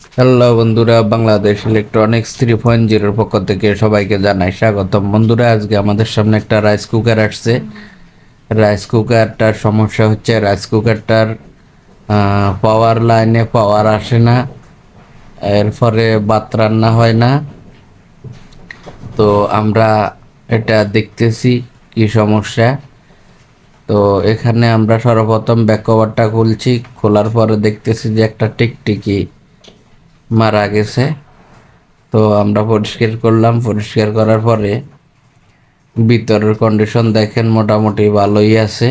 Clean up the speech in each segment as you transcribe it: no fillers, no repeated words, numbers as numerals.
Hello বন্ধুরা, Bangladesh electronics 3.0 পক্ষ থেকে সবাইকে জানাই স্বাগতম। বন্ধুরা, আজকে আমাদের সামনে একটা রাইস কুকার আসছে। রাইস কুকারটার সমস্যা হচ্ছে রাইস কুকারটার পাওয়ার লাইনে পাওয়ার আসে না, এর ফলে ভাত রান্না হয় না। তো আমরা এটা দেখতেছি কি সমস্যা। তো এখানে আমরা সর্বপ্রথম ব্যাক কভারটা খুলছি। খোলার পরে দেখতেছি যে একটা টিকটিকি মারা গেছে। তো আমরা পরিষ্কার করলাম। পরিষ্কার করার পরে ভিতরের কন্ডিশন দেখেন মোটামুটি ভালোই আছে।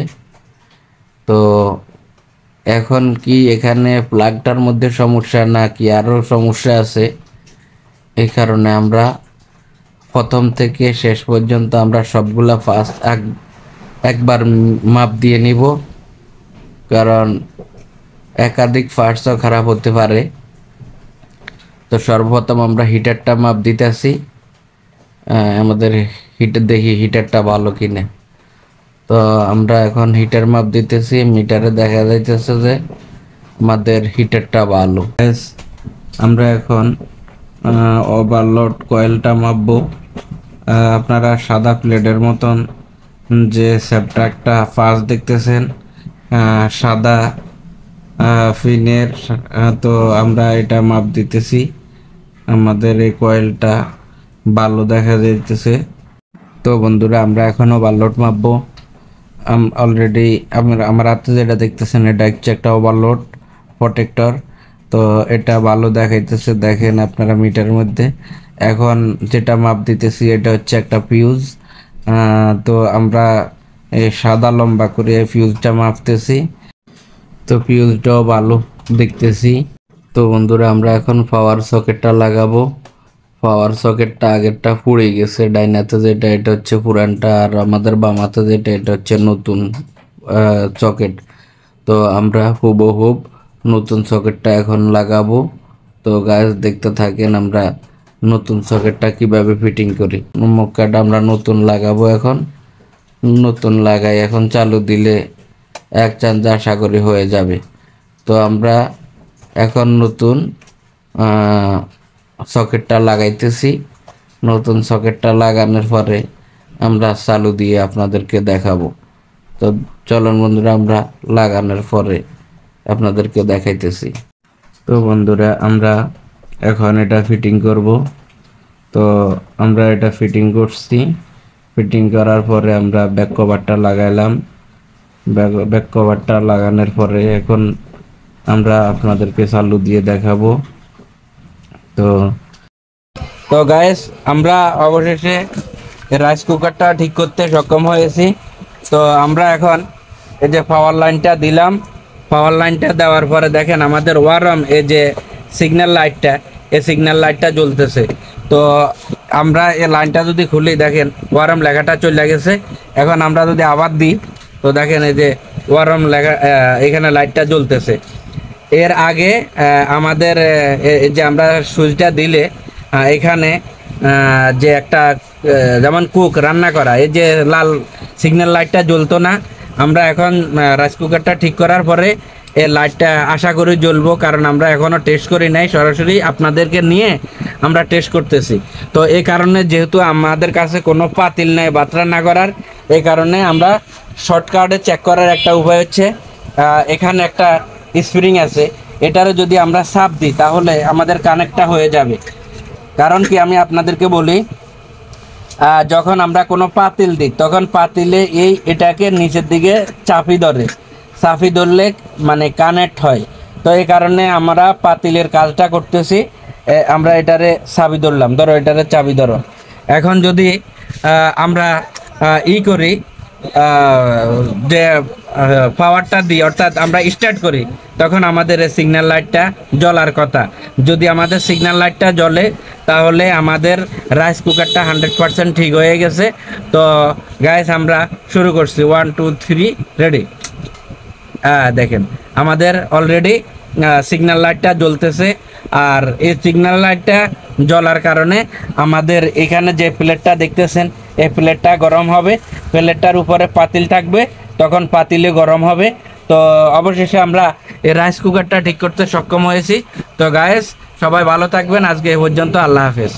তো এখন কি এখানে প্লাগটার মধ্যে সমস্যা না কি আরও সমস্যা আছে, এই কারণে আমরা প্রথম থেকে শেষ পর্যন্ত আমরা সবগুলা ফার্স্ট একবার মাপ দিয়ে নিব, কারণ একাধিক ফার্স্টও খারাপ হতে পারে। তো সর্বপ্রথম আমরা হিটারটা মাপ দিতেছি। আমাদের হিটার দেখি হিটারটা ভালো কিনা। তো আমরা এখন হিটার মাপ দিতেছি। মিটারে দেখা যাইতেছে যে আমাদের হিটারটা ভালো। আমরা এখন ওভারলোড কয়েলটা মাপবো। আপনারা সাদা প্লেটের মতন যে সেপটা ফার্স্ট দেখতেছেন, সাদা ফিনের, তো আমরা এটা মাপ দিতেছি। আমাদের এই কয়েলটা ভালো দেখা যাইতেছে। তো বন্ধুরা, আমরা এখন ওভারলোড মাপবো। অলরেডি আমার হাতে যেটা দেখতেছেন এটা হচ্ছে একটা ওভারলোড প্রোটেক্টর। তো এটা ভালো দেখাইতেছে, দেখেন আপনারা মিটারের মধ্যে। এখন যেটা মাপ দিতেছি এটা হচ্ছে একটা ফিউজ। তো আমরা এই সাদা লম্বা করে ফিউজটা মাপতেছি। তো ফিউজটাও ভালো দেখতেছি। তো বন্ধুরা, আমরা এখন পাওয়ার সকেটটা লাগাবো। পাওয়ার সকেটটা আগেরটা পুড়ে গেছে, ডাইনাতে যেটা এটা হচ্ছে পুরানটা, আর আমাদের বামাতে যেটা এটা হচ্ছে নতুন সকেট। তো আমরা হুবহুব নতুন সকেটটা এখন লাগাবো। তো গাইস দেখতে থাকেন আমরা নতুন সকেটটা কিভাবে ফিটিং করি। মক্কাটা আমরা নতুন লাগাবো। এখন নতুন লাগাই, এখন চালু দিলে এক চান্স আশা করি হয়ে যাবে। তো আমরা এখন নতুন সকেটটা লাগাইতেছি। নতুন সকেটটা লাগানোর পরে আমরা চালু দিয়ে আপনাদেরকে দেখাবো। তো চলুন বন্ধুরা, আমরা লাগানোর পরে আপনাদেরকে দেখাইতেছি। তো বন্ধুরা, আমরা এখন এটা ফিটিং করব। তো আমরা এটা ফিটিং করছি। ফিটিং করার পরে আমরা ব্যাক কভারটা লাগাইলাম। ব্যাক কভারটা লাগানোর পরে এখন আমরা আপনাদেরকে চালু দিয়ে দেখাবো। তো তো গাইস, আমরা অবশেষে রাইস কুকারটা ঠিক করতে সক্ষম হয়েছি। তো আমরা এখন এই যে পাওয়ার লাইনটা দিলাম। পাওয়ার লাইনটা দেওয়ার পরে দেখেন আমাদের ওয়ারম এই যে সিগন্যাল লাইটটা, এই সিগন্যাল লাইটটা জ্বলতেছে। তো আমরা এই লাইনটা যদি খুলি দেখেন ওয়ারম লেখাটা চলে গেছে। এখন আমরা যদি আবার দিই তো দেখেন এই যে ওয়ারম লেখা, এখানে লাইটটা জ্বলতেছে। এর আগে আমাদের যে আমরা সুইচটা দিলে এখানে যে একটা যেমন কুক রান্না করা, এই যে লাল সিগন্যাল লাইটটা জ্বলতো না। আমরা এখন রাইস কুকারটা ঠিক করার পরে এই লাইটটা আশা করি জ্বলবো, কারণ আমরা এখনও টেস্ট করি নাই, সরাসরি আপনাদেরকে নিয়ে আমরা টেস্ট করতেছি। তো এই কারণে যেহেতু আমাদের কাছে কোনো পাতিল নেই ভাত রান্না করার, এই কারণে আমরা শর্টকাটে চেক করার একটা উপায় হচ্ছে এখানে একটা স্প্রিং আছে, এটারও যদি আমরা চাপ দিই তাহলে আমাদের কানেক্টটা হয়ে যাবে। কারণ কি আমি আপনাদেরকে বলি, যখন আমরা কোনো পাতিল দিই তখন পাতিলে এটাকে নিচের দিকে চাপি ধরলে মানে কানেক্ট হয়। তো এই কারণে আমরা পাতিলের কাজটা করতেছি। আমরা এটারে চাবি ধরলাম, ধরো এটারে চাবি ধরো। এখন যদি আমরা করি যে পাওয়ারটা দিই, অর্থাৎ আমরা স্টার্ট করি, তখন আমাদের সিগন্যাল লাইটটা জ্বলার কথা। যদি আমাদের সিগন্যাল লাইটটা জ্বলে তাহলে আমাদের রাইস কুকারটা 100% ঠিক হয়ে গেছে। তো গাইস, আমরা শুরু করছি। 1 2 3 রেডি। দেখেন আমাদের অলরেডি সিগন্যাল লাইটটা জ্বলতেছে। আর এই সিগন্যাল লাইটটা জ্বলার কারণে আমাদের এখানে যে প্লেটটা দেখতেছেন এই প্লেটটা গরম হবে। প্লেটটার উপরে পাতিল থাকবে, তখন পাতিলে গরম হবে। তো অবশেষে আমরা এই রাইস কুকারটা ঠিক করতে সক্ষম হয়েছি। তো গাইস, সবাই ভালো থাকবেন, আজকে এ পর্যন্ত, আল্লাহ হাফেজ।